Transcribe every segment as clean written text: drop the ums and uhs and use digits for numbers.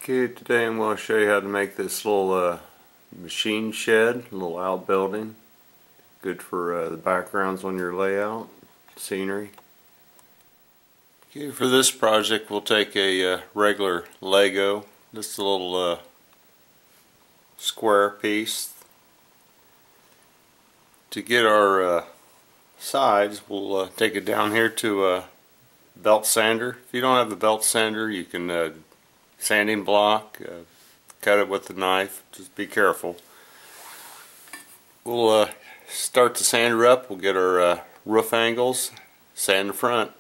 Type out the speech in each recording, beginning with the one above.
Okay, today I'm going to show you how to make this little machine shed, a little outbuilding. Good for the backgrounds on your layout, scenery. Okay, for this project we'll take a regular Lego, just a little square piece. To get our sides, we'll take it down here to a belt sander. If you don't have a belt sander, you can sanding block, cut it with a knife, just be careful. We'll start the sander up, we'll get our roof angles, sand the front.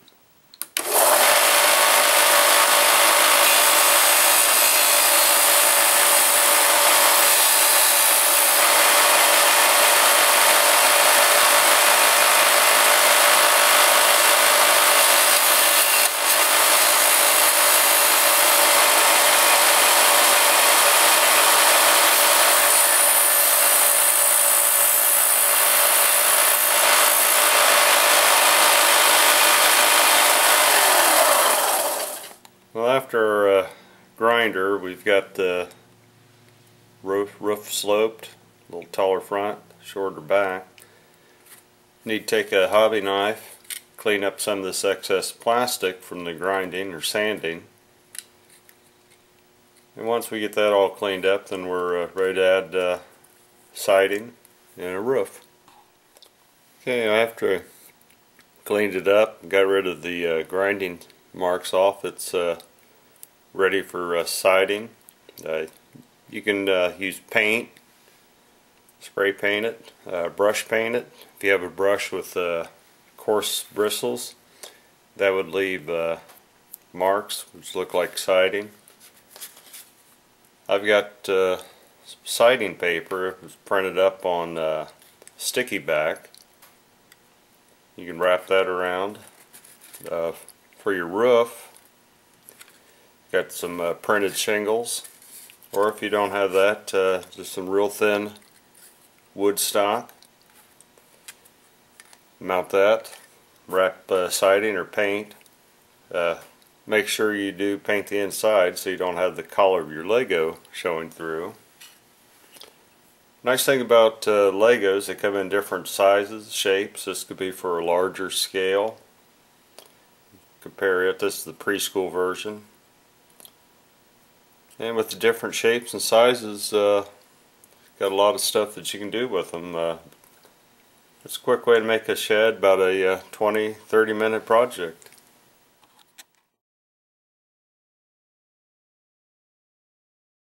Well, after our grinder, we've got the roof sloped, a little taller front, shorter back. Need to take a hobby knife, clean up some of this excess plastic from the grinding or sanding. And once we get that all cleaned up, then we're ready to add siding and a roof. Okay, after I cleaned it up, got rid of the grinding marks off, it's ready for siding. You can use paint, spray paint it, brush paint it. If you have a brush with coarse bristles, that would leave marks which look like siding. I've got siding paper. It was printed up on sticky back. You can wrap that around. For your roof, got some printed shingles, or if you don't have that, just some real thin wood stock. Mount that, wrap siding or paint. Make sure you do paint the inside so you don't have the color of your Lego showing through. Nice thing about Legos, they come in different sizes, shapes. This could be for a larger scale. Compare it, this is the preschool version. And with the different shapes and sizes, got a lot of stuff that you can do with them. It's a quick way to make a shed, about a 20-30 minute project.